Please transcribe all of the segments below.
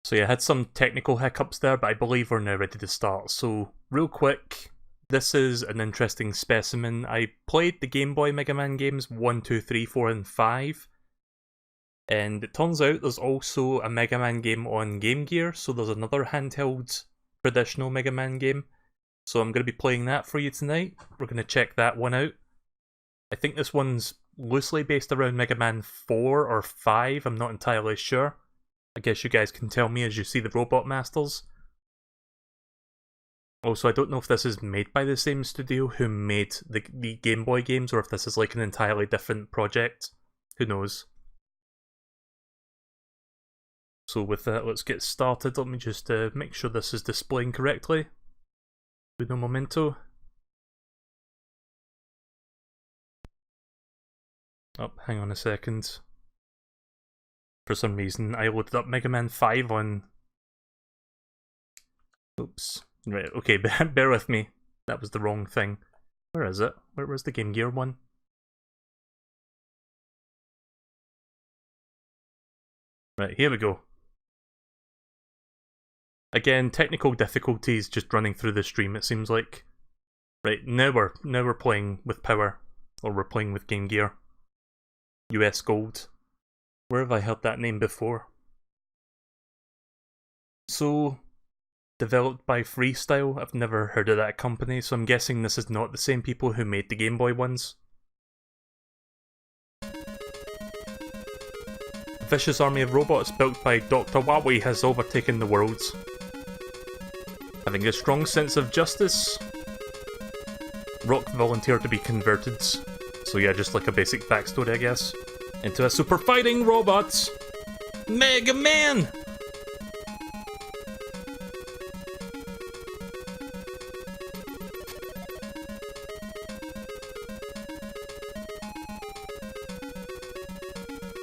So yeah, I had some technical hiccups there, but I believe we're now ready to start. So, real quick, this is an interesting specimen. I played the Game Boy Mega Man games 1, 2, 3, 4, and 5. And it turns out there's also a Mega Man game on GameGear, so there's another handheld traditional Mega Man game. So I'm going to be playing that for you tonight. We're going to check that one out. I think this one's loosely based around Mega Man 4 or 5, I'm not entirely sure. I guess you guys can tell me as you see the Robot Masters. Also, I don't know if this is made by the same studio who made the Game Boy games, or if this is like an entirely different project. Who knows? So with that, let's get started. Let me just make sure this is displaying correctly. Uno momento. Oh, hang on a second. For some reason, I loaded up Mega Man 5 on... Oops. Right, okay, bear with me. That was the wrong thing. Where is it? Where's the Game Gear one? Right, here we go. Again, technical difficulties just running through the stream, it seems like. Right, now we're playing with power. Or we're playing with Game Gear. US Gold. Where have I heard that name before? So, developed by Freestyle, I've never heard of that company, so I'm guessing this is not the same people who made the Game Boy ones. A vicious army of robots built by Dr. Wawi has overtaken the world. Having a strong sense of justice, Rock volunteered to be converted. So yeah, just like a basic backstory, I guess. Into a super fighting robot! Mega Man!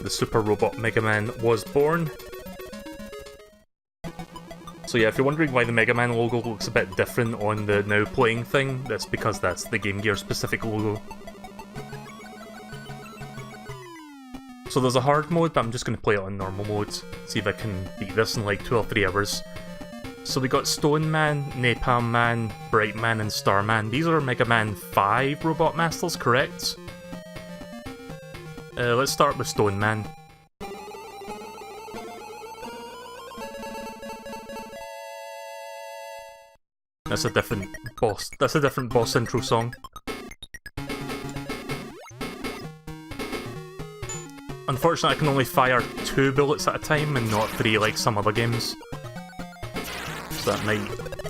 The super robot Mega Man was born. So yeah, if you're wondering why the Mega Man logo looks a bit different on the now playing thing, that's because that's the Game Gear specific logo. So there's a hard mode, but I'm just going to play it on normal mode, see if I can beat this in like 2 or 3 hours. So we got Stone Man, Napalm Man, Bright Man, and Star Man. These are Mega Man 5 Robot Masters, correct? Let's start with Stone Man. That's a different boss intro song. Unfortunately, I can only fire 2 bullets at a time and not 3 like some other games. So that might...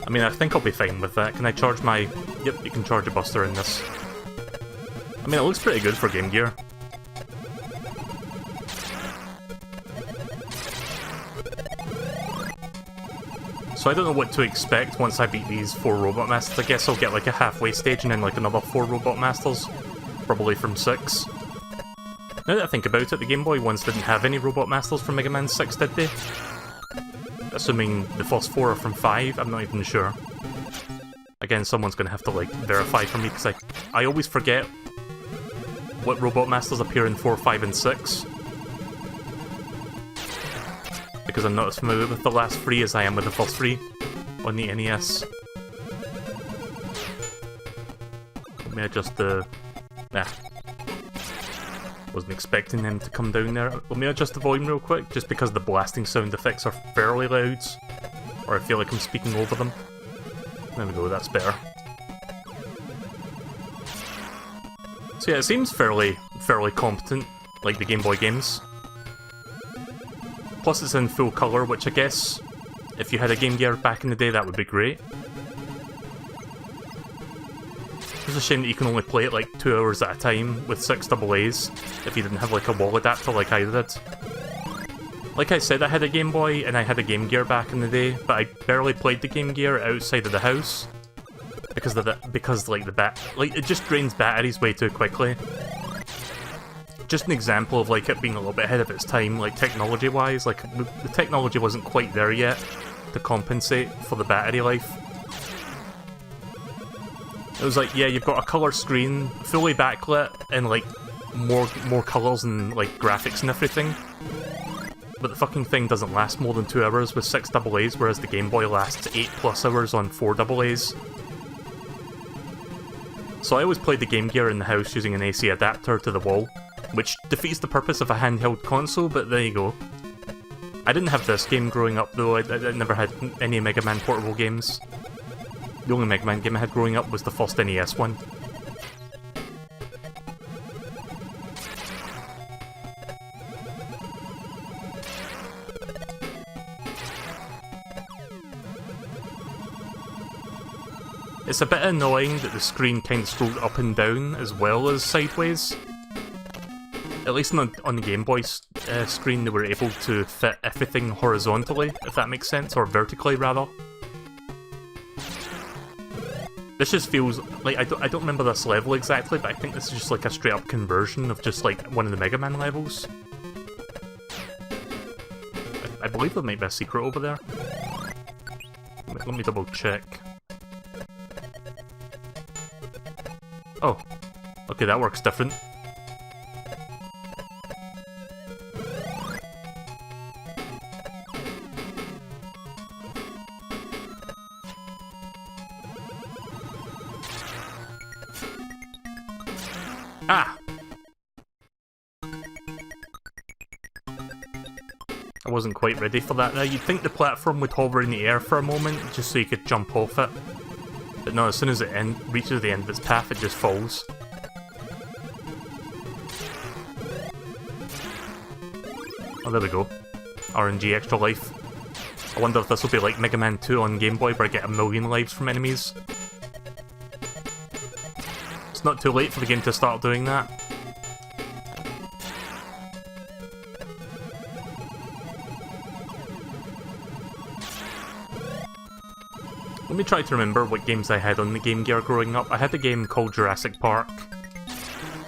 I mean, I think I'll be fine with that. Can I charge my... Yep, you can charge a buster in this. I mean, it looks pretty good for Game Gear. So I don't know what to expect once I beat these 4 Robot Masters. I guess I'll get like a halfway stage and then like another 4 Robot Masters. Probably from 6. Now that I think about it, the Game Boy ones didn't have any Robot Masters from Mega Man 6, did they? Assuming the first 4 are from 5, I'm not even sure. Again, someone's gonna have to like verify for me, because I always forget what Robot Masters appear in 4, 5, and 6. Because I'm not as familiar with the last 3 as I am with the first 3 on the NES. Let me adjust the... Nah. Wasn't expecting them to come down there. Let me adjust the volume real quick, just because the blasting sound effects are fairly loud. Or I feel like I'm speaking over them. There we go, that's better. So yeah, it seems fairly competent, like the Game Boy games. Plus it's in full colour, which I guess, if you had a Game Gear back in the day, that would be great. It's a shame that you can only play it like 2 hours at a time with 6 AA's if you didn't have like a wall adapter like I did. Like I said, I had a Game Boy and I had a Game Gear back in the day, but I barely played the Game Gear outside of the house because it just drains batteries way too quickly. Just an example of like it being a little bit ahead of its time, like technology wise, like the technology wasn't quite there yet to compensate for the battery life. It was like, yeah, you've got a colour screen, fully backlit, and like more colours and like graphics and everything. but the fucking thing doesn't last more than 2 hours with 6 AA's, whereas the Game Boy lasts 8+ hours on 4 AA's. So I always played the Game Gear in the house using an AC adapter to the wall, which defeats the purpose of a handheld console, but there you go. I didn't have this game growing up though, I never had any Mega Man portable games. The only Mega Man game I had growing up was the first NES one. It's a bit annoying that the screen kind of scrolled up and down as well as sideways. At least on the Game Boy screen they were able to fit everything horizontally, if that makes sense, or vertically rather. This just feels like, I don't remember this level exactly, but I think this is just like a straight up conversion of just like one of the Mega Man levels. I believe there might be a secret over there. Let me double check. Oh, okay, that works different. Ah! I wasn't quite ready for that now. You'd think the platform would hover in the air for a moment, just so you could jump off it. But no, as soon as it reaches the end of its path, it just falls. Oh, there we go. RNG extra life. I wonder if this will be like Mega Man 2 on Game Boy, where I get 1,000,000 lives from enemies. It's not too late for the game to start doing that. Let me try to remember what games I had on the Game Gear growing up. I had a game called Jurassic Park,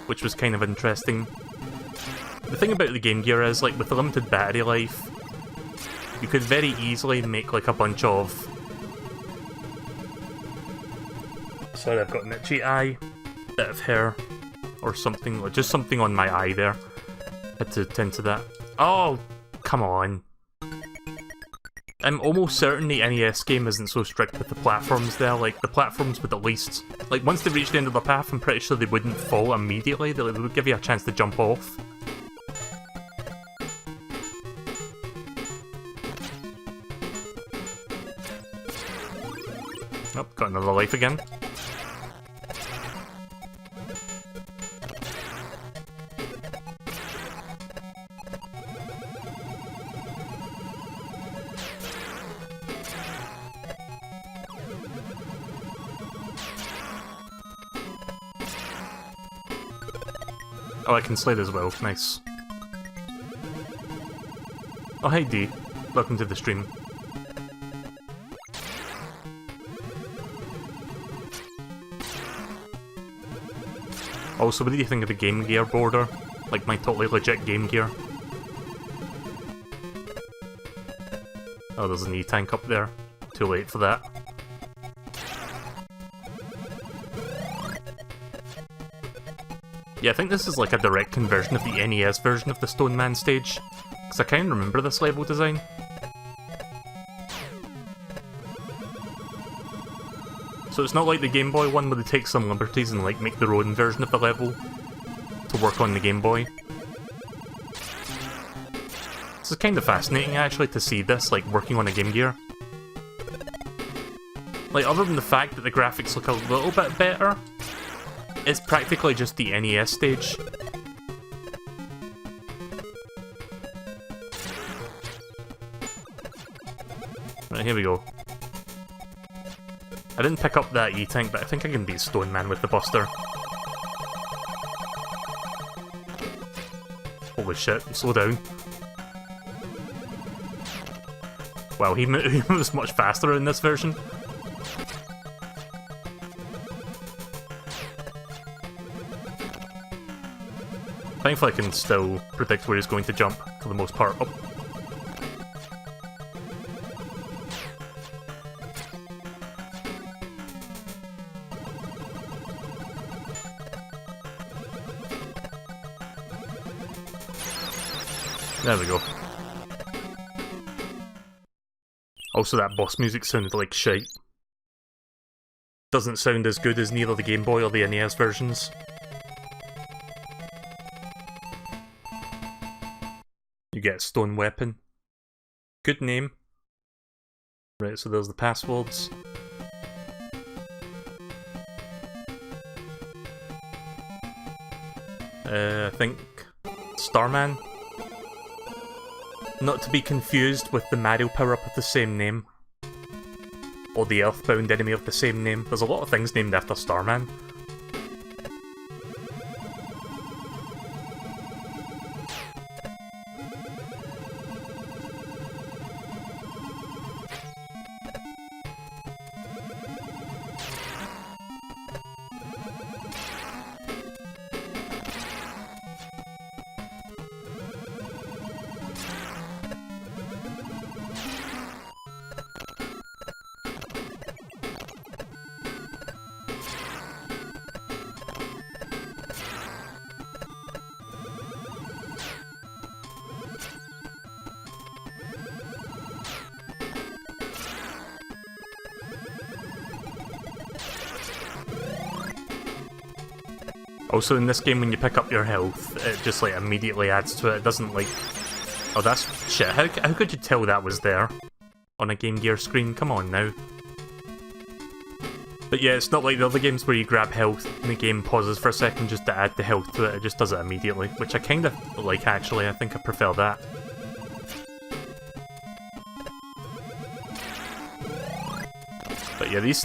which was kind of interesting. The thing about the Game Gear is, like, with the limited battery life, you could very easily make, like, a bunch of... Sorry, I've got an itchy eye. Bit of hair. Or something, like, just something on my eye there. Had to tend to that. Oh, come on. I'm almost certain the NES game isn't so strict with the platforms there. Like, the platforms would at least... Like, once they reach the end of the path, I'm pretty sure they wouldn't fall immediately. They would give you a chance to jump off. Oh, got another life again. Oh, I can slide as well. Nice. Oh, hey D. Welcome to the stream. Also, what did you think of the Game Gear border? Like my totally legit Game Gear. Oh, there's an E-tank up there. Too late for that. Yeah, I think this is like a direct conversion of the NES version of the Stone Man stage, because I kind of remember this level design. So it's not like the Game Boy one where they take some liberties and like make their own version of the level to work on the Game Boy. This is kind of fascinating actually to see this like working on a Game Gear. Like, other than the fact that the graphics look a little bit better, it's practically just the NES stage. Right, here we go. I didn't pick up that E-tank, but I think I can beat Stone Man with the Buster. Holy shit, slow down. Wow, he moves much faster in this version. Thankfully I can still predict where he's going to jump, for the most part. Oh. There we go. Also, that boss music sounded like shite. Doesn't sound as good as neither the Game Boy or the NES versions. You get a stone weapon. Good name. Right, so there's the passwords. I think Starman. Not to be confused with the Mario power-up of the same name. Or the Earthbound enemy of the same name. There's a lot of things named after Starman. Also, in this game, when you pick up your health, it just, like, immediately adds to it. It doesn't, like... Oh, that's... Shit, how could you tell that was there? On a GameGear screen? Come on, now. But yeah, it's not like the other games where you grab health and the game pauses for a second just to add the health to it. It just does it immediately, which I kind of like, actually. I think I prefer that. But yeah, these...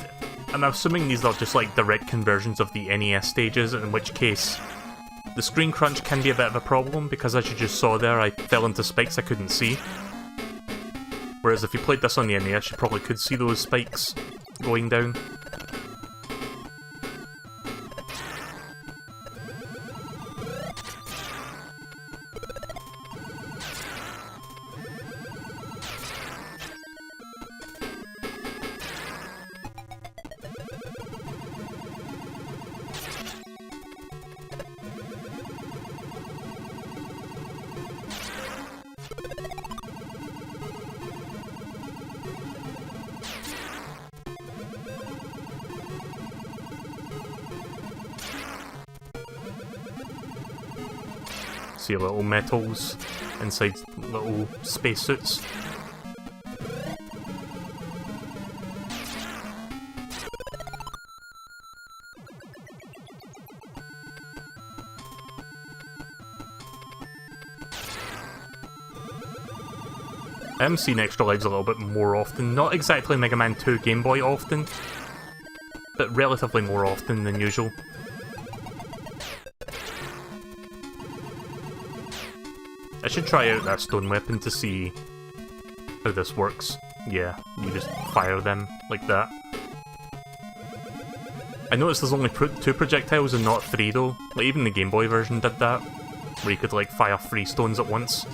I'm assuming these are just like direct conversions of the NES stages, in which case the screen crunch can be a bit of a problem, because as you just saw there, I fell into spikes I couldn't see. Whereas if you played this on the NES, you probably could see those spikes going down. See little metals inside little spacesuits. I'm seeing extra lives a little bit more often. Not exactly Mega Man 2 Game Boy often, but relatively more often than usual. I should try out that stone weapon to see how this works. Yeah, you just fire them like that. I noticed there's only 2 projectiles and not 3 though. Like, even the Game Boy version did that, where you could like fire 3 stones at once.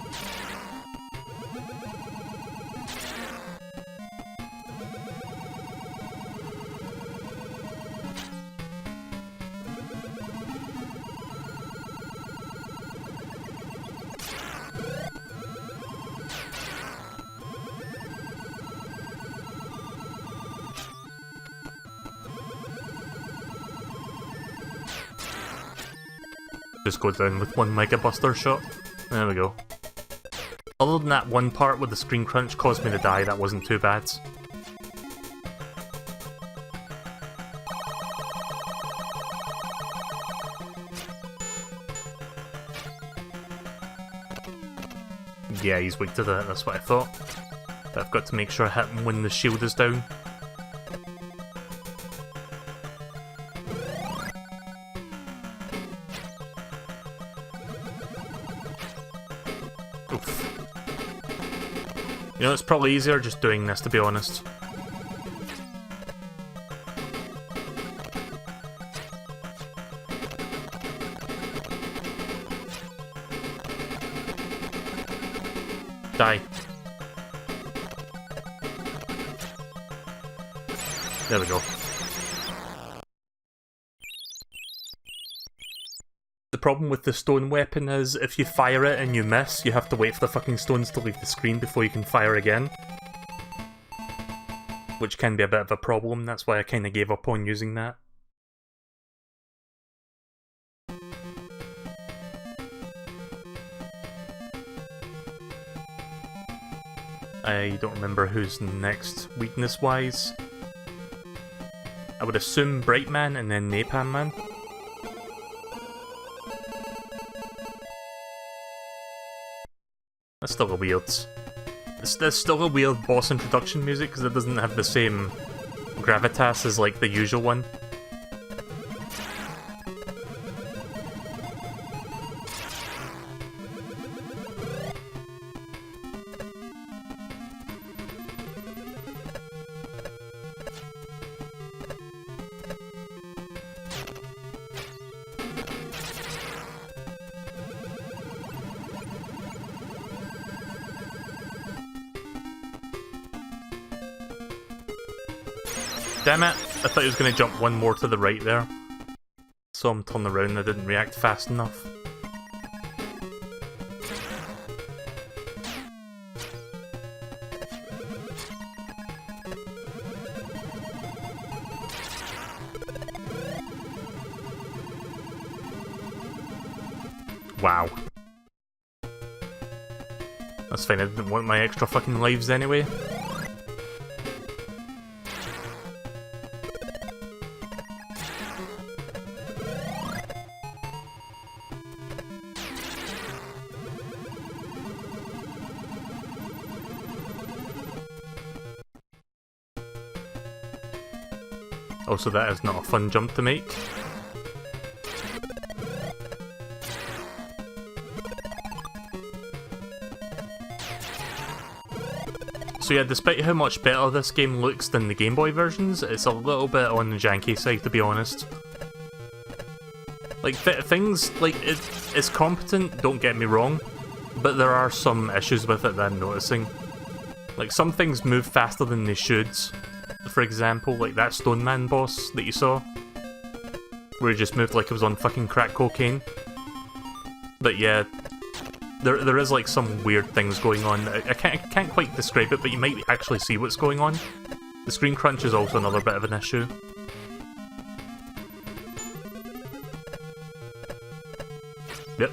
Just go down with one Mega Buster shot. There we go. Other than that one part where the screen crunch caused me to die, that wasn't too bad. Yeah, he's weak to that, that's what I thought. But I've got to make sure I hit him when the shield is down. You know, it's probably easier just doing this, to be honest. Die. There we go. The problem with the stone weapon is, if you fire it and you miss, you have to wait for the fucking stones to leave the screen before you can fire again. which can be a bit of a problem. That's why I kind of gave up on using that. I don't remember who's next weakness-wise. I would assume Brightman and then Napalm Man. That's still a weird... There's still a weird boss introduction music because it doesn't have the same gravitas as like the usual one. Damn it! I thought he was going to jump one more to the right there. Saw him turn around and I didn't react fast enough. Wow. That's fine, I didn't want my extra fucking lives anyway. Also, that is not a fun jump to make. So yeah, despite how much better this game looks than the Game Boy versions, it's a little bit on the janky side, to be honest. Like, things, like, it's competent, don't get me wrong, but there are some issues with it that I'm noticing. Like, some things move faster than they should. For example, like that Stone Man boss that you saw, where he just moved like it was on fucking crack cocaine. But yeah, there is like some weird things going on. I can't quite describe it, but you might actually see what's going on. The screen crunch is also another bit of an issue. Yep.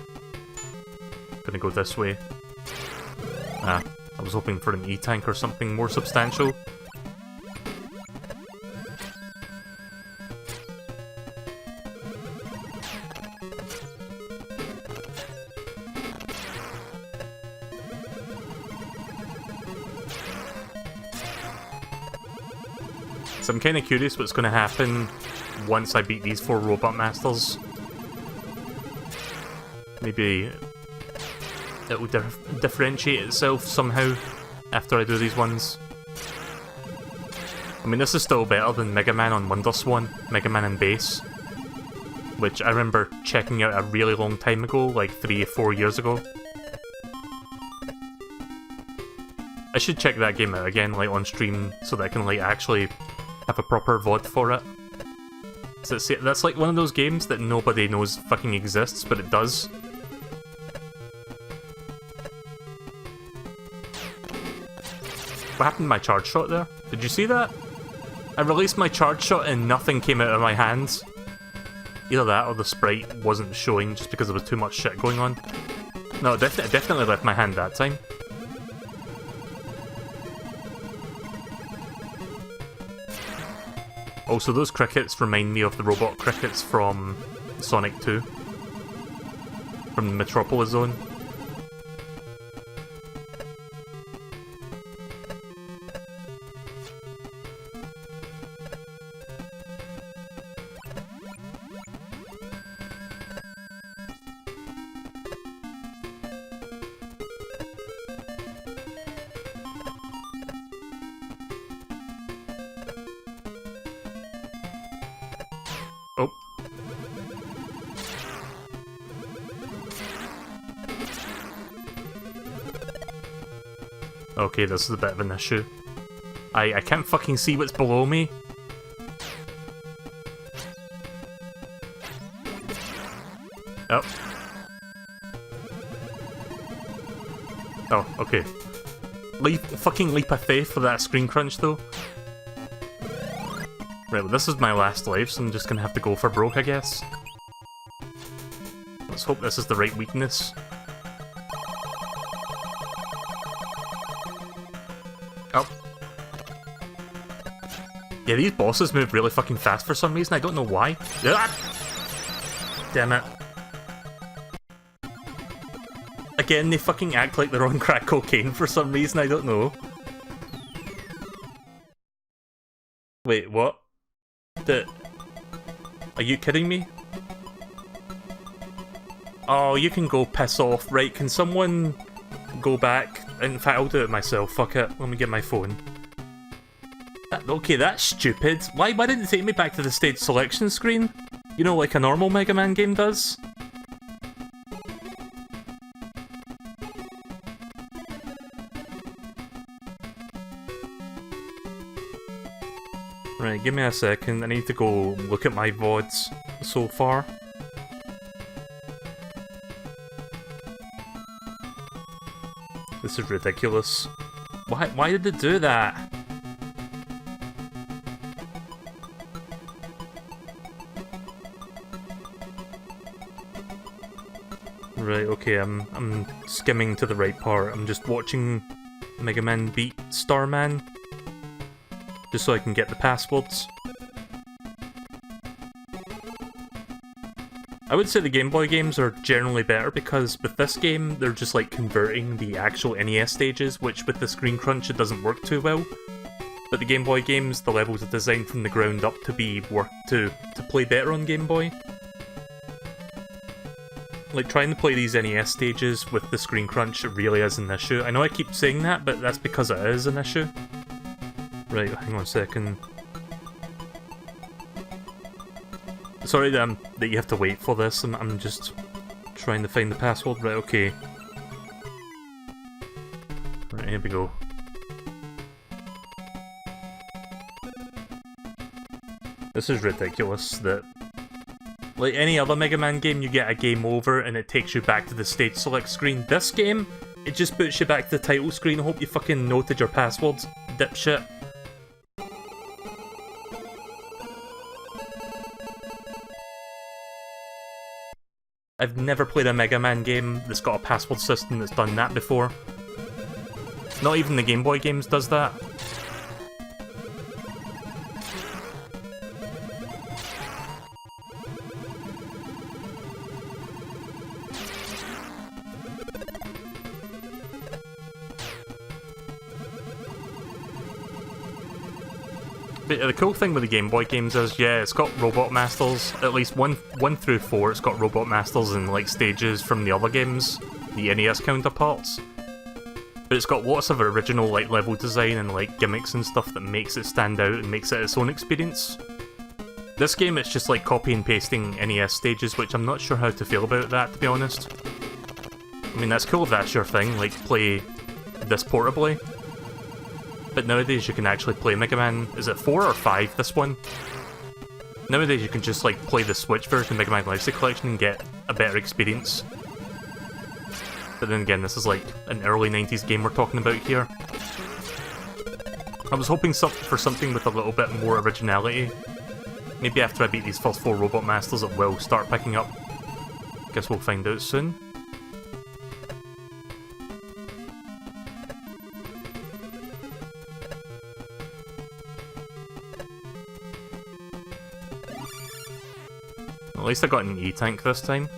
Gonna go this way. Ah, I was hoping for an E-tank or something more substantial. So I'm kind of curious what's going to happen once I beat these 4 Robot Masters. Maybe it will differentiate itself somehow after I do these ones. I mean, this is still better than Mega Man on WonderSwan, Mega Man and Bass, which I remember checking out a really long time ago, like 3 or 4 years ago. I should check that game out again, like on stream, so that I can like actually have a proper VOD for it. So that's like one of those games that nobody knows fucking exists, but it does. What happened to my charge shot there? Did you see that? I released my charge shot and nothing came out of my hands. Either that or the sprite wasn't showing just because there was too much shit going on. No, I definitely left my hand that time. Also, those crickets remind me of the robot crickets from Sonic 2. From the Metropolis Zone. Oh. Okay, this is a bit of an issue. I can't fucking see what's below me. Oh. Oh, okay. Fucking leap of faith for that screen crunch, though. Right, well this is my last life, so I'm just gonna have to go for broke, I guess. Let's hope this is the right weakness. Oh. Yeah, these bosses move really fucking fast for some reason, I don't know why. Ah! Damn it. Again, they fucking act like they're on crack cocaine for some reason, I don't know. Wait, what? Are you kidding me? Oh, you can go piss off. Right, can someone go back? In fact, I'll do it myself. Fuck it. Let me get my phone. Okay, that's stupid. Why didn't it take me back to the stage selection screen? You know, like a normal Mega Man game does? Right, give me a second. I need to go look at my VODs so far. This is ridiculous. Why did it do that? Right, okay, I'm skimming to the right part. I'm just watching Mega Man beat Starman. Just so I can get the passwords. I would say the Game Boy games are generally better because with this game, they're just like converting the actual NES stages, which with the screen crunch it doesn't work too well. But the Game Boy games, the levels are designed from the ground up to play better on Game Boy. Like, trying to play these NES stages with the screen crunch really is an issue. I know I keep saying that, but that's because it is an issue. Right, hang on a second. Sorry that you have to wait for this, I'm just trying to find the password. Right, okay. Right, here we go. This is ridiculous that... Like any other Mega Man game, you get a game over and it takes you back to the stage select screen. This game, it just puts you back to the title screen. I hope you fucking noted your passwords, dipshit. I've never played a Mega Man game that's got a password system that's done that before. Not even the Game Boy games does that. But the cool thing with the Game Boy games is, yeah, it's got Robot Masters, at least 1 through 4, it's got Robot Masters and like stages from the other games, the NES counterparts. But it's got lots of original like level design and like gimmicks and stuff that makes it stand out and makes it its own experience. This game, it's just like copy and pasting NES stages, which I'm not sure how to feel about that, to be honest. I mean, that's cool if that's your thing, like play this portably. But nowadays you can actually play Mega Man, is it 4 or 5, this one? Nowadays you can just like play the Switch version of Mega Man Legacy Collection and get a better experience. But then again, this is like an early 90s game we're talking about here. I was hoping for something with a little bit more originality. Maybe after I beat these first 4 Robot Masters it will start picking up. Guess we'll find out soon. At least I got an E-Tank this time.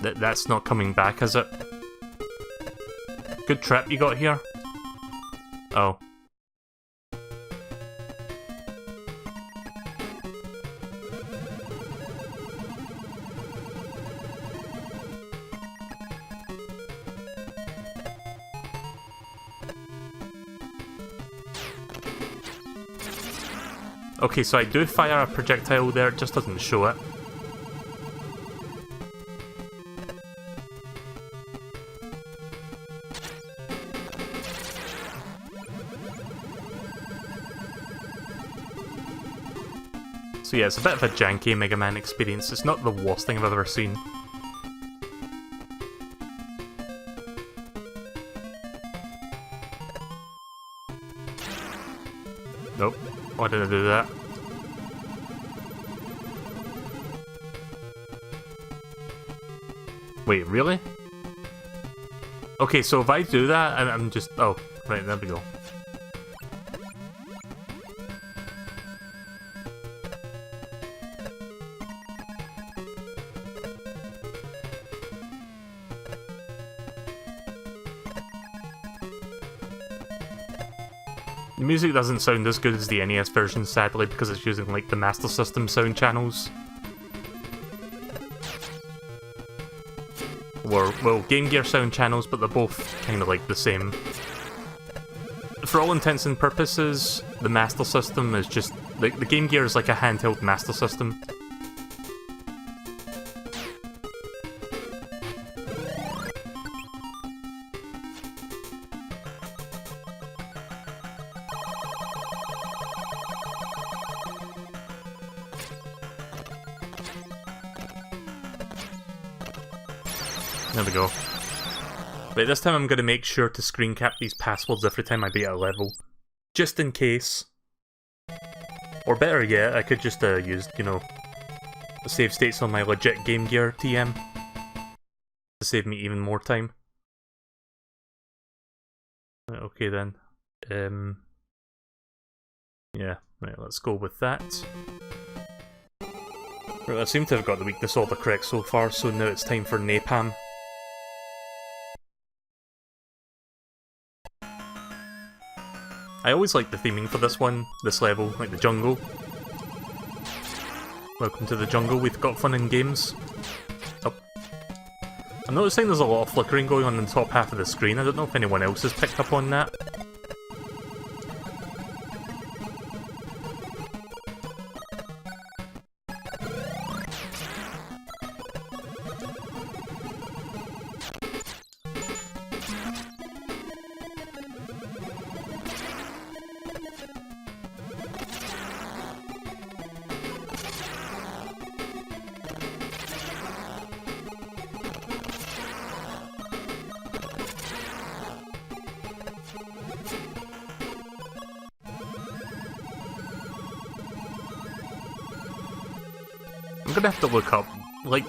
That's not coming back, is it? Good trip you got here. Oh. Okay, so I do fire a projectile there, it just doesn't show it. So yeah, it's a bit of a janky Mega Man experience. It's not the worst thing I've ever seen. Nope. Why did I do that? Wait, really? Okay, so if I do that, I'm just... Oh, right, there we go. The music doesn't sound as good as the NES version, sadly, because it's using, like, the Master System sound channels. Or, well, GameGear sound channels, but they're both kind of, like, the same. For all intents and purposes, the Master System is just... the GameGear is like a handheld Master System. There we go. Right, this time I'm going to make sure to screen cap these passwords every time I beat a level. Just in case. Or better yet, I could just use, you know, the save states on my legit GameGear TM. To save me even more time. Right, okay then. Yeah, right, let's go with that. Right, I seem to have got the weakness order correct so far, so now it's time for Napalm. I always like the theming for this level, like the jungle. Welcome to the jungle, we've got fun in games. Oh. I'm noticing there's a lot of flickering going on in the top half of the screen, I don't know if anyone else has picked up on that. I'm gonna have to look up, like,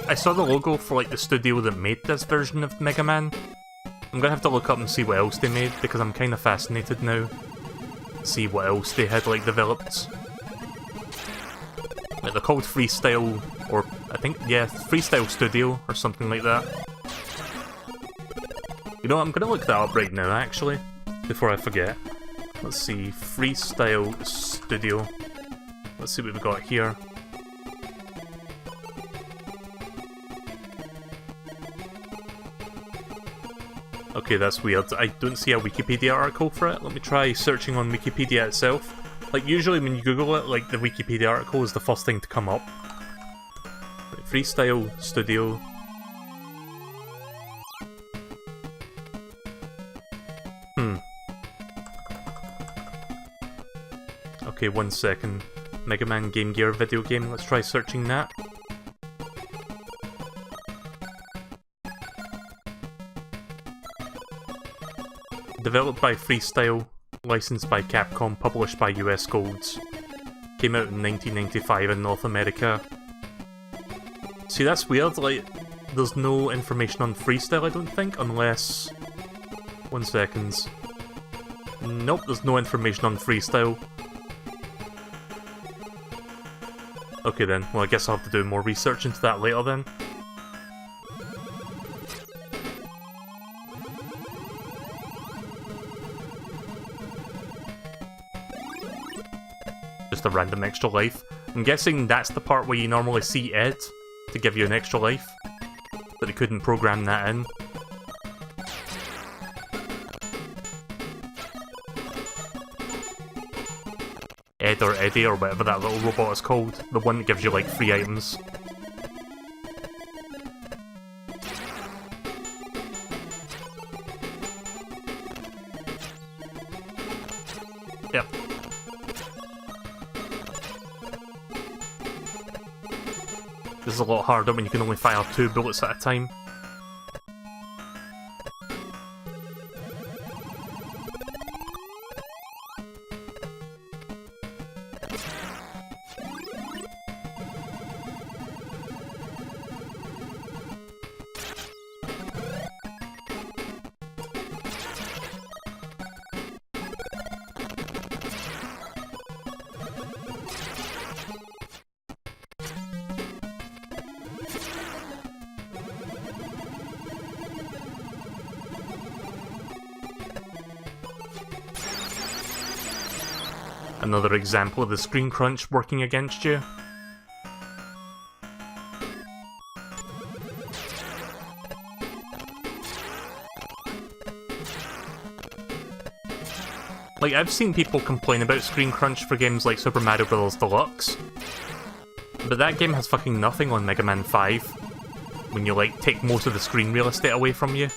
I saw the logo for, like, the studio that made this version of Mega Man. I'm gonna have to look up and see what else they made, because I'm kinda fascinated now. See what else they had, like, developed. Like, they're called Freestyle, or, I think, yeah, Freestyle Studio, or something like that. You know what, I'm gonna look that up right now, actually, before I forget. Let's see, Freestyle Studio. Let's see what we've got here. Okay, that's weird. I don't see a Wikipedia article for it. Let me try searching on Wikipedia itself. Like, usually when you Google it, like, the Wikipedia article is the first thing to come up. Right, Freestyle Studio. Okay, 1 second. Mega Man Game Gear video game. Let's try searching that. Developed by Freestyle, licensed by Capcom, published by US Golds. Came out in 1995 in North America. See, that's weird, like, there's no information on Freestyle, I don't think, unless... 1 second. Nope, there's no information on Freestyle. Okay then, well I guess I'll have to do more research into that later then. Just a random extra life. I'm guessing that's the part where you normally see Ed to give you an extra life, but they couldn't program that in. Ed or Eddie or whatever that little robot is called, the one that gives you like 3 items. Yep. This is a lot harder when you can only fire 2 bullets at a time. Another example of the screen crunch working against you. Like, I've seen people complain about screen crunch for games like Super Mario Bros. Deluxe, but that game has fucking nothing on Mega Man 5, when you, like, take most of the screen real estate away from you,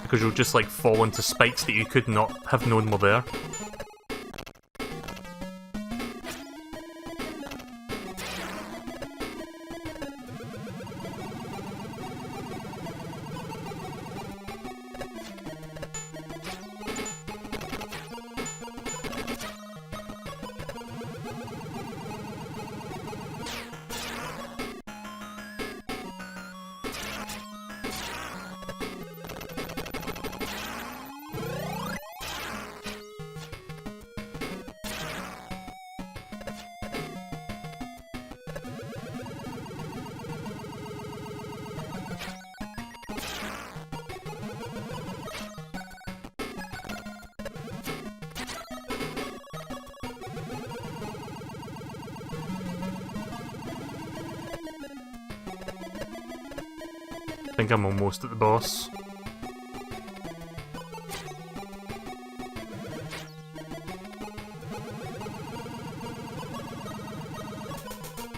because you'll just, like, fall into spikes that you could not have known were there. I think I'm almost at the boss.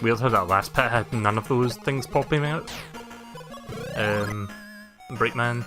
Weird how that last pit had none of those things popping out. Breakman.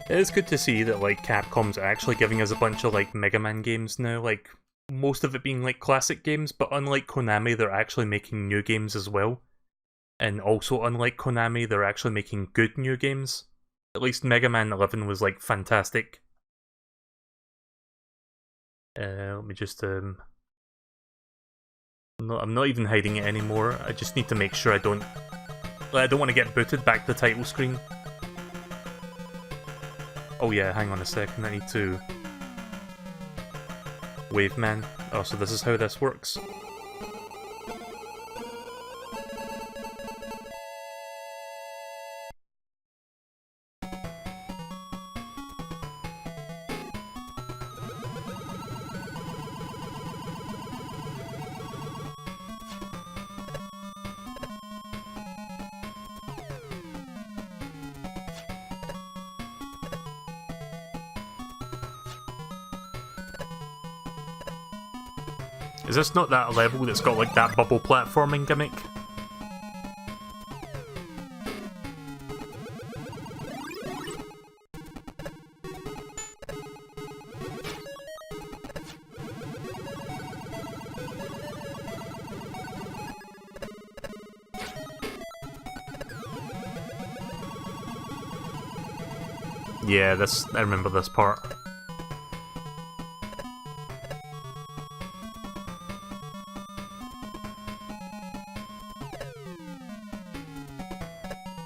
It is good to see that, like, Capcom's actually giving us a bunch of, like, Mega Man games now, like, most of it being, like, classic games, but unlike Konami, they're actually making new games as well. And also, unlike Konami, they're actually making good new games. At least Mega Man 11 was, like, fantastic. Let me just, I'm not even hiding it anymore, I just need to make sure I don't want to get booted back to the title screen. Oh yeah, hang on a second, I need to... Waveman. Oh, so this is how this works. Is this not that level that's got, like, that bubble platforming gimmick? Yeah, I remember this part.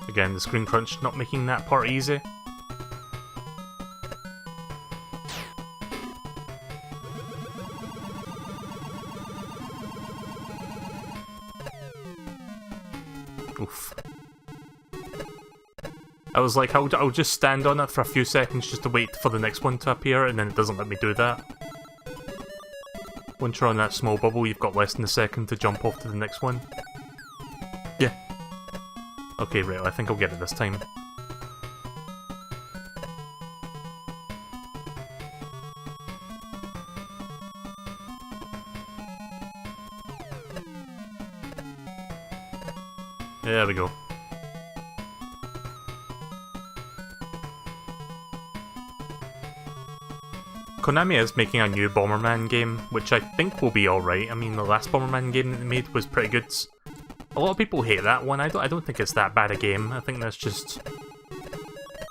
Again, the screen crunch not making that part easy. Oof. I was like, I'll just stand on it for a few seconds just to wait for the next one to appear, and then it doesn't let me do that. Once you're on that small bubble, you've got less than a second to jump off to the next one. Yeah. Okay, right, I think I'll get it this time. There we go. Konami is making a new Bomberman game, which I think will be alright. I mean, the last Bomberman game that they made was pretty good. A lot of people hate that one. I don't think it's that bad a game. I think that's just...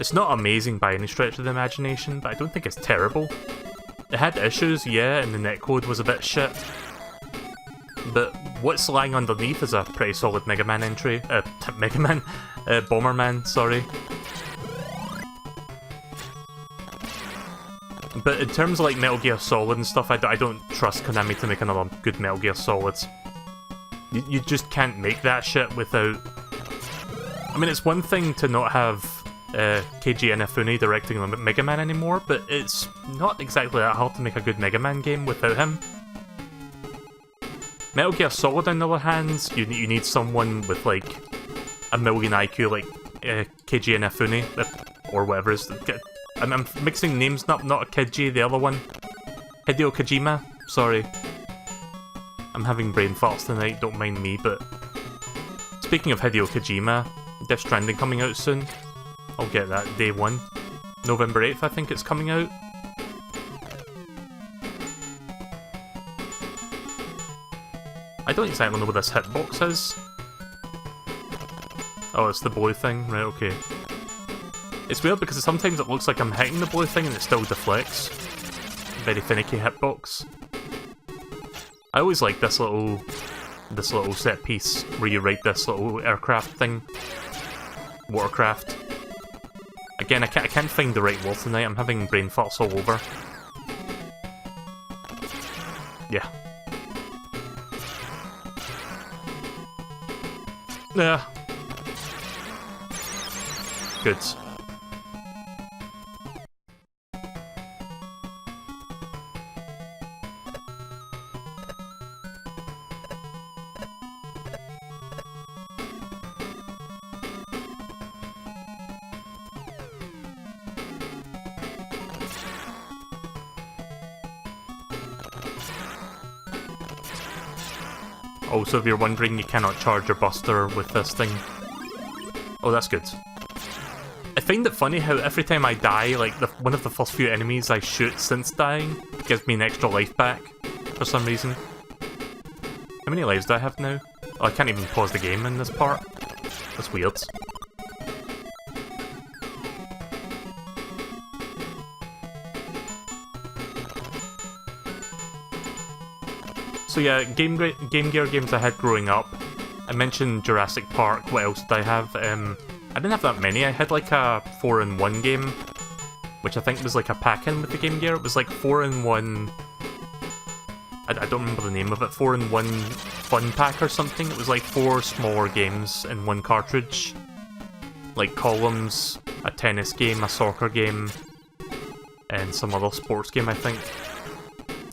It's not amazing by any stretch of the imagination, but I don't think it's terrible. It had issues, yeah, and the netcode was a bit shit. But what's lying underneath is a pretty solid Mega Man entry. Bomberman, sorry. But in terms of like Metal Gear Solid and stuff, I don't trust Konami to make another good Metal Gear Solid. You just can't make that shit without... I mean, it's one thing to not have Keiji Inafune directing Mega Man anymore, but it's not exactly that hard to make a good Mega Man game without him. Metal Gear Solid, on the other hand, you need someone with like a million IQ like Keiji Inafune, or whatever it is. I'm mixing names up, not Keiji, the other one. Hideo Kojima, sorry. I'm having brain farts tonight, don't mind me, but... Speaking of Hideo Kojima, Death Stranding coming out soon. I'll get that day 1. November 8th, I think it's coming out. I don't exactly know what this hitbox is. Oh, it's the blue thing? Right, okay. It's weird because sometimes it looks like I'm hitting the blue thing and it still deflects. Very finicky hitbox. I always like this little set piece where you ride this little aircraft thing. Watercraft. Again, I can't find the right word tonight, I'm having brain farts all over. Yeah. Yeah. Good. Also, if you're wondering, you cannot charge your buster with this thing. Oh, that's good. I find it funny how every time I die, like, one of the first few enemies I shoot since dying gives me an extra life back, for some reason. How many lives do I have now? Oh, I can't even pause the game in this part. That's weird. So yeah, Game Gear games I had growing up. I mentioned Jurassic Park, what else did I have? I didn't have that many, I had like a 4-in-1 game, which I think was like a pack-in with the Game Gear. It was like 4-in-1... I don't remember the name of it, 4-in-1 fun pack or something. It was like 4 smaller games in one cartridge. Like Columns, a tennis game, a soccer game, and some other sports game, I think.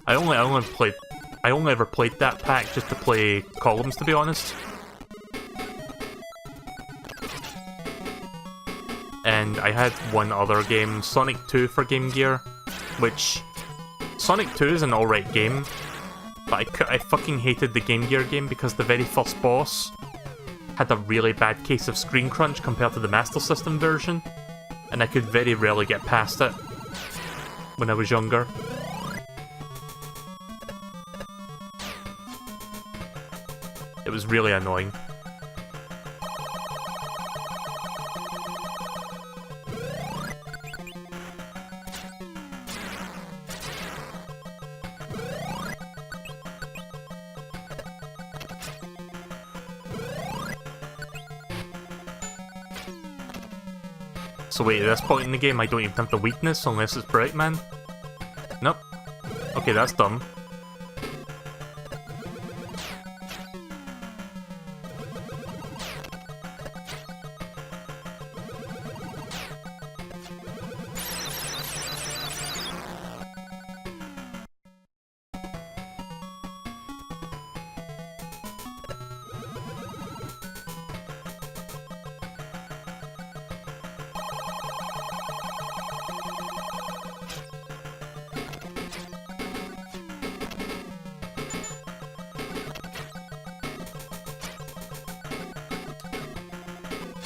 I only ever played that pack just to play Columns, to be honest. And I had one other game, Sonic 2 for Game Gear, which... Sonic 2 is an alright game, but I fucking hated the Game Gear game because the very first boss had a really bad case of screen crunch compared to the Master System version, and I could very rarely get past it when I was younger. It was really annoying. So wait, at this point in the game I don't even have the weakness unless it's Bright Man? Nope. Okay, that's dumb.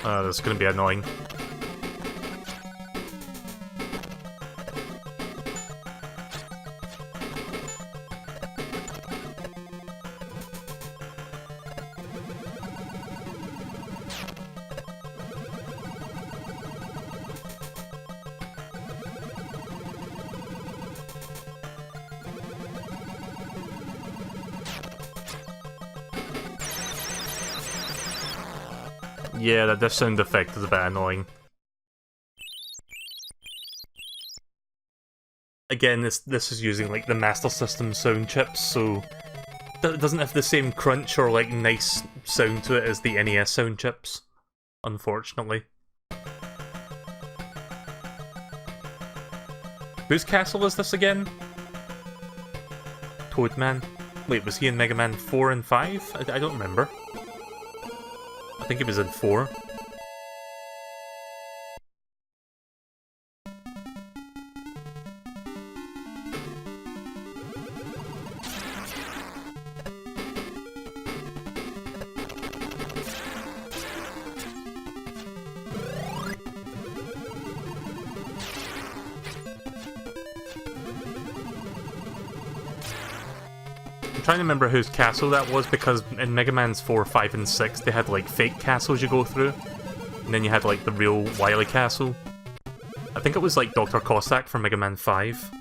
That's gonna be annoying. Yeah, this sound effect is a bit annoying. Again, this is using like the Master System sound chips, so it doesn't have the same crunch or like nice sound to it as the NES sound chips, unfortunately. Whose castle is this again? Toadman. Wait, was he in Mega Man 4 and 5? I don't remember. I think he was in 4. I'm trying to remember whose castle that was, because in Mega Man's 4, 5, and 6 they had like fake castles you go through, and then you had like the real Wily Castle. I think it was like Dr. Cossack from Mega Man 5.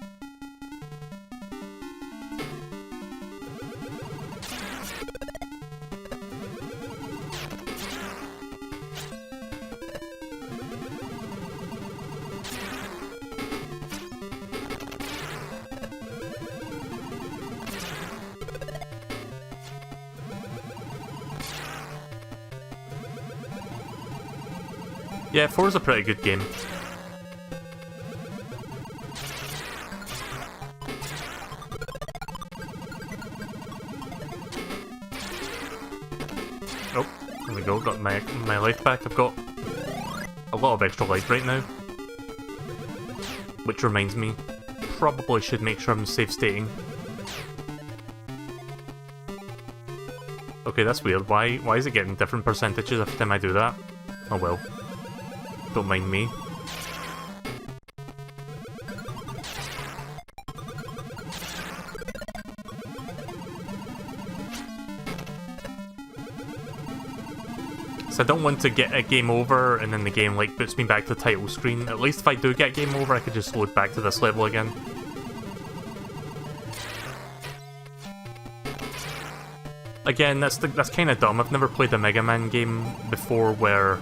Yeah, 4 is a pretty good game. Oh, there we go, got my life back. I've got a lot of extra life right now. Which reminds me, probably should make sure I'm safe stating. Okay, that's weird. Why is it getting different percentages every time I do that? Oh well. Don't mind me. So I don't want to get a game over and then the game like puts me back to the title screen. At least if I do get game over, I could just load back to this level again. Again, that's kind of dumb. I've never played a Mega Man game before where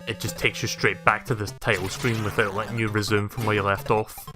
it just takes you straight back to the title screen without letting you resume from where you left off.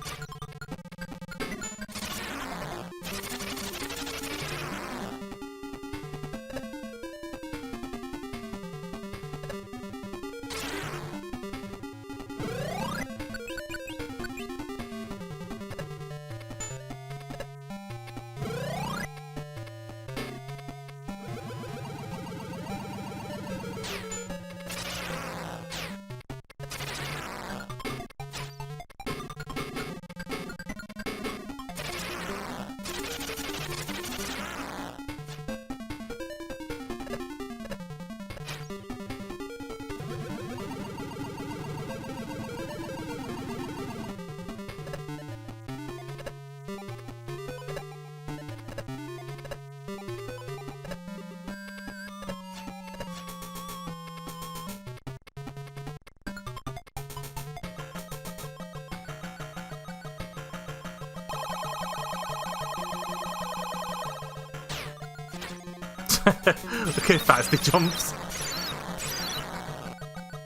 Look how fast he jumps.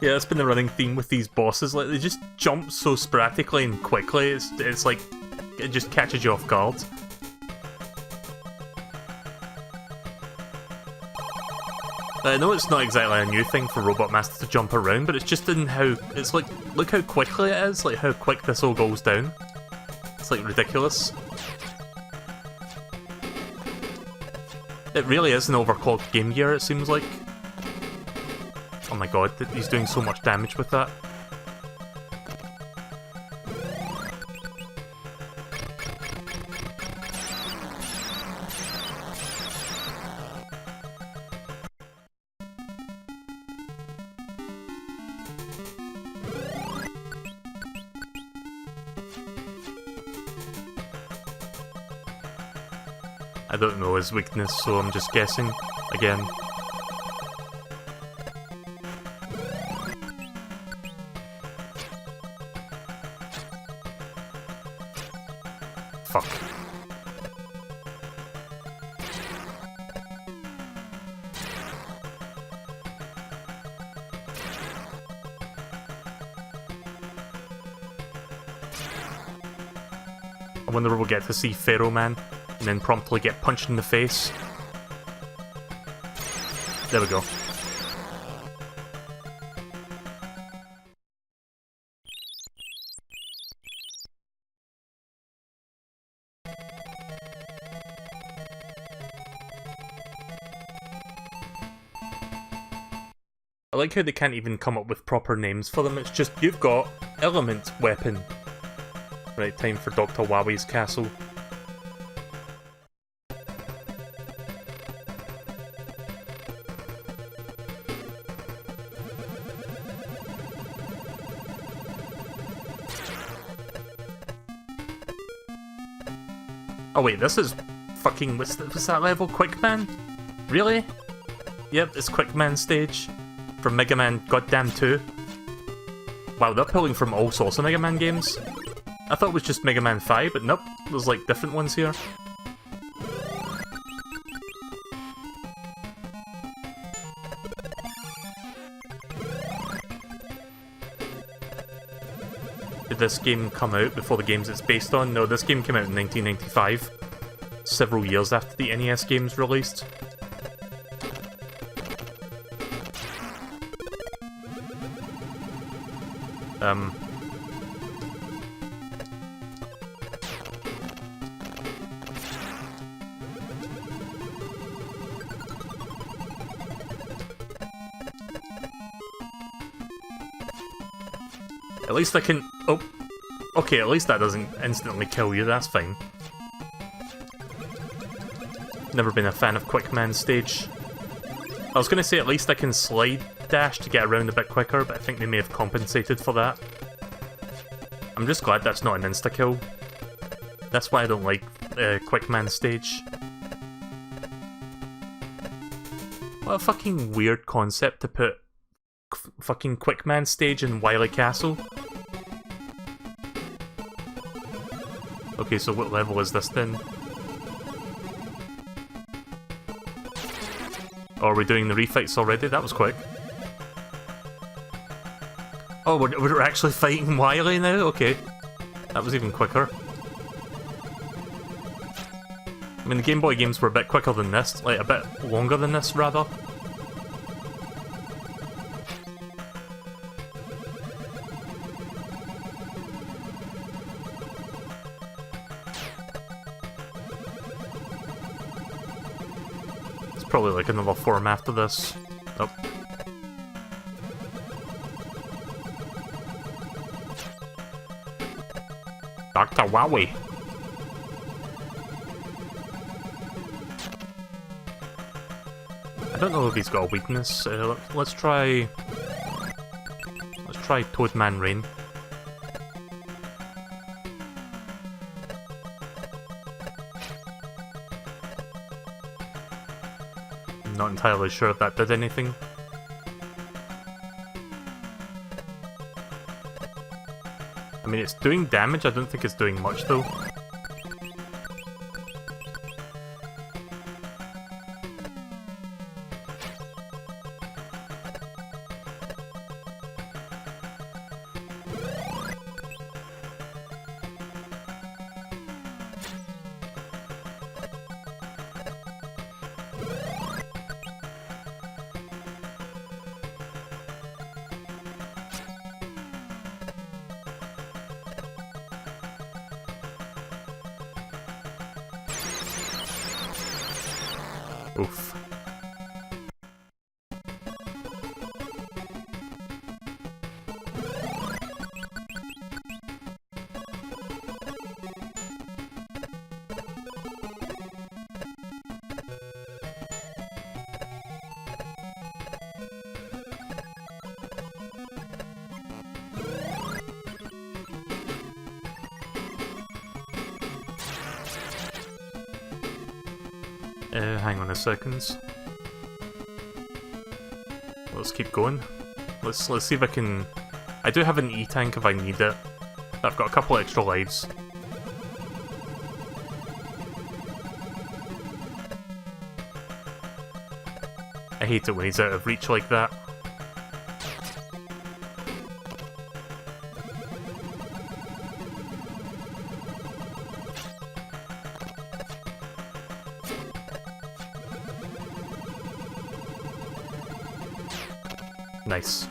Yeah, that's been the running theme with these bosses. Like, they just jump so sporadically and quickly. It's like it just catches you off guard. I know it's not exactly a new thing for Robot Master to jump around, but it's just in how it's like. Look how quickly it is. Like how quick this all goes down. It's like ridiculous. It really is an overclocked GameGear, it seems like. Oh my god, he's doing so much damage with that. I don't know his weakness, so I'm just guessing again. Fuck. I wonder if we'll get to see Pharaoh Man and then promptly get punched in the face. There we go. I like how they can't even come up with proper names for them, it's just, you've got Element Weapon. Right, time for Dr. Wowie's castle. Oh wait, this is fucking, what's that level? Quickman? Really? Yep, it's Quickman stage. From Mega Man Goddamn 2. Wow, they're pulling from all sorts of Mega Man games. I thought it was just Mega Man 5, but nope, there's like different ones here. Did this game come out before the games it's based on? No, this game came out in 1995. Several years after the NES games released. At least I can... Oh. Okay, at least that doesn't instantly kill you, that's fine. Never been a fan of Quickman stage. I was gonna say at least I can slide dash to get around a bit quicker, but I think they may have compensated for that. I'm just glad that's not an insta-kill. That's why I don't like Quickman stage. What a fucking weird concept to put fucking Quickman stage in Wily Castle. Okay, so what level is this then? Oh, are we doing the refights already? That was quick. Oh, we're actually fighting Wily now? Okay. That was even quicker. I mean, the Game Boy games were a bit quicker than this, like a bit longer than this, rather. It's probably like another form after this. Oh. Dr. Wowie. I don't know if he's got a weakness. Let's try Toadman Rain. I'm not entirely sure if that did anything. I mean, it's doing damage, I don't think it's doing much though. Oof. Hang on a second. Let's keep going. Let's see if I can... I do have an E-tank if I need it. I've got a couple extra lives. I hate it when he's out of reach like that. Nice.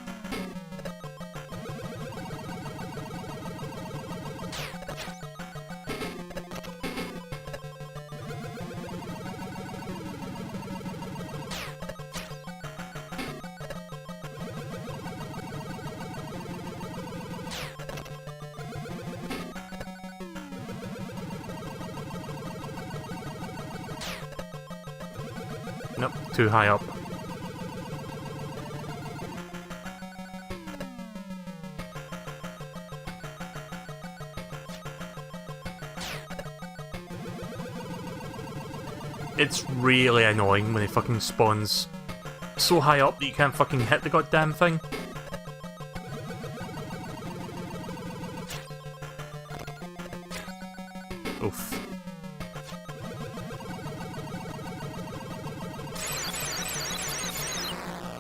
Nope, too high up. It's really annoying when it fucking spawns so high up that you can't fucking hit the goddamn thing. Oof.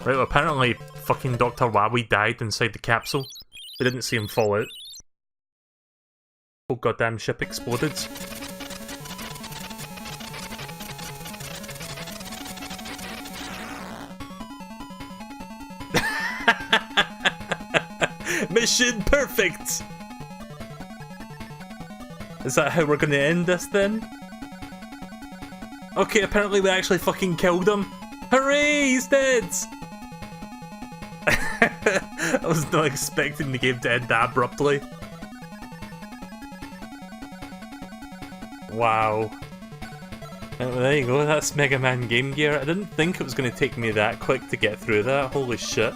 Right, well, apparently fucking Dr. Wowie died inside the capsule. They didn't see him fall out. Whole goddamn ship exploded. Mission perfect! Is that how we're gonna end this then? Okay, apparently we actually fucking killed him. Hooray, he's dead! I was not expecting the game to end that abruptly. Wow. Well, there you go, that's Mega Man GameGear. I didn't think it was going to take me that quick to get through that, holy shit.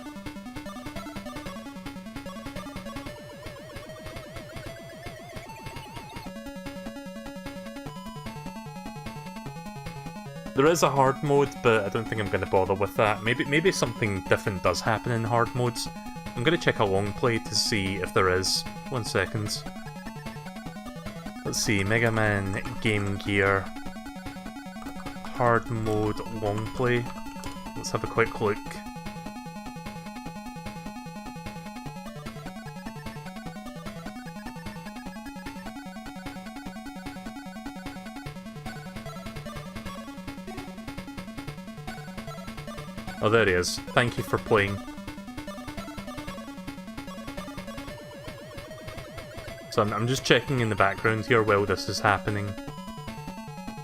There is a hard mode, but I don't think I'm going to bother with that. Maybe something different does happen in hard modes. I'm going to check a long play to see if there is. 1 second. Let's see, Mega Man GameGear hard mode long play. Let's have a quick look. Oh, there he is. Thank you for playing. So I'm just checking in the background here while this is happening.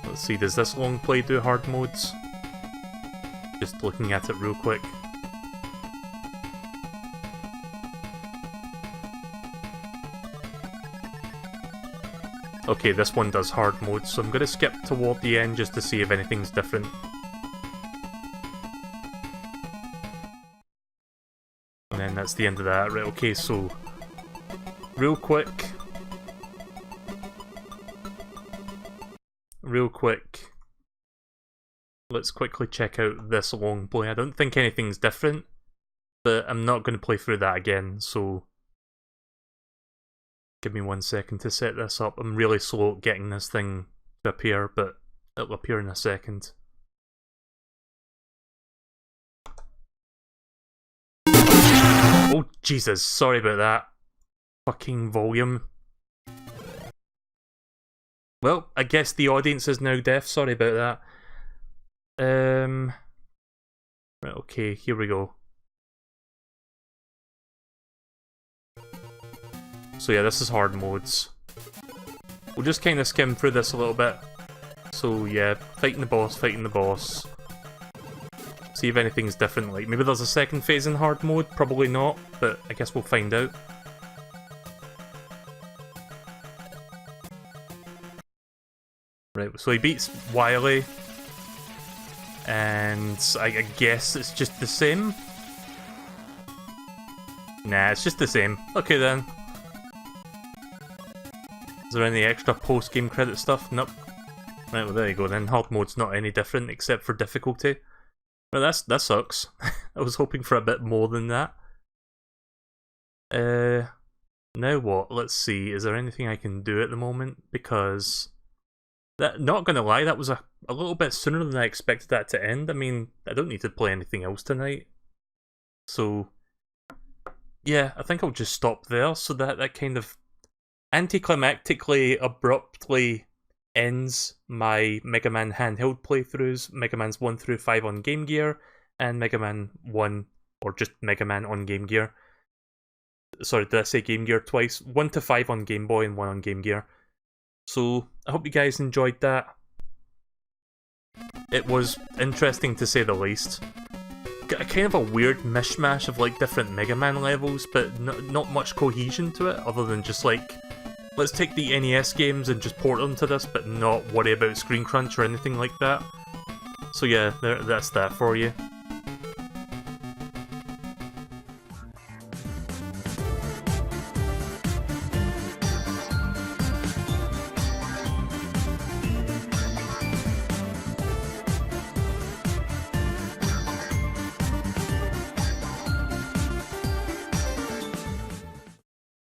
Let's see, does this long play do hard modes? Just looking at it real quick. Okay, this one does hard mode, so I'm going to skip toward the end just to see if anything's different. And then that's the end of that. Right, okay, so real quick, let's quickly check out this long play. I don't think anything's different, but I'm not going to play through that again, so give me 1 second to set this up. I'm really slow at getting this thing to appear, but it'll appear in a second. Oh, Jesus, sorry about that. Fucking volume. Well, I guess the audience is now deaf, sorry about that. Right, okay, here we go. So yeah, this is hard modes. We'll just kind of skim through this a little bit. So yeah, fighting the boss. See if anything's different, like maybe there's a second phase in hard mode, probably not, but I guess we'll find out. Right, so he beats Wily, and I guess it's just the same? Nah, it's just the same. Okay then. Is there any extra post-game credit stuff? Nope. Right, well there you go then. Hard mode's not any different except for difficulty. Well, that sucks. I was hoping for a bit more than that. Now what? Let's see. Is there anything I can do at the moment? Because not gonna lie, that was a little bit sooner than I expected that to end. I mean, I don't need to play anything else tonight. So yeah, I think I'll just stop there. So that kind of anticlimactically, abruptly ends my Mega Man handheld playthroughs, Mega Man's 1 through 5 on GameGear, and Mega Man 1 or just Mega Man on Game Gear. Sorry, did I say Game Gear twice? 1 to 5 on Game Boy and 1 on Game Gear. So, I hope you guys enjoyed that. It was interesting to say the least. Kind of a weird mishmash of like different Mega Man levels, but not much cohesion to it, other than just like, let's take the NES games and just port them to this, but not worry about screen crunch or anything like that. So yeah, that's that for you.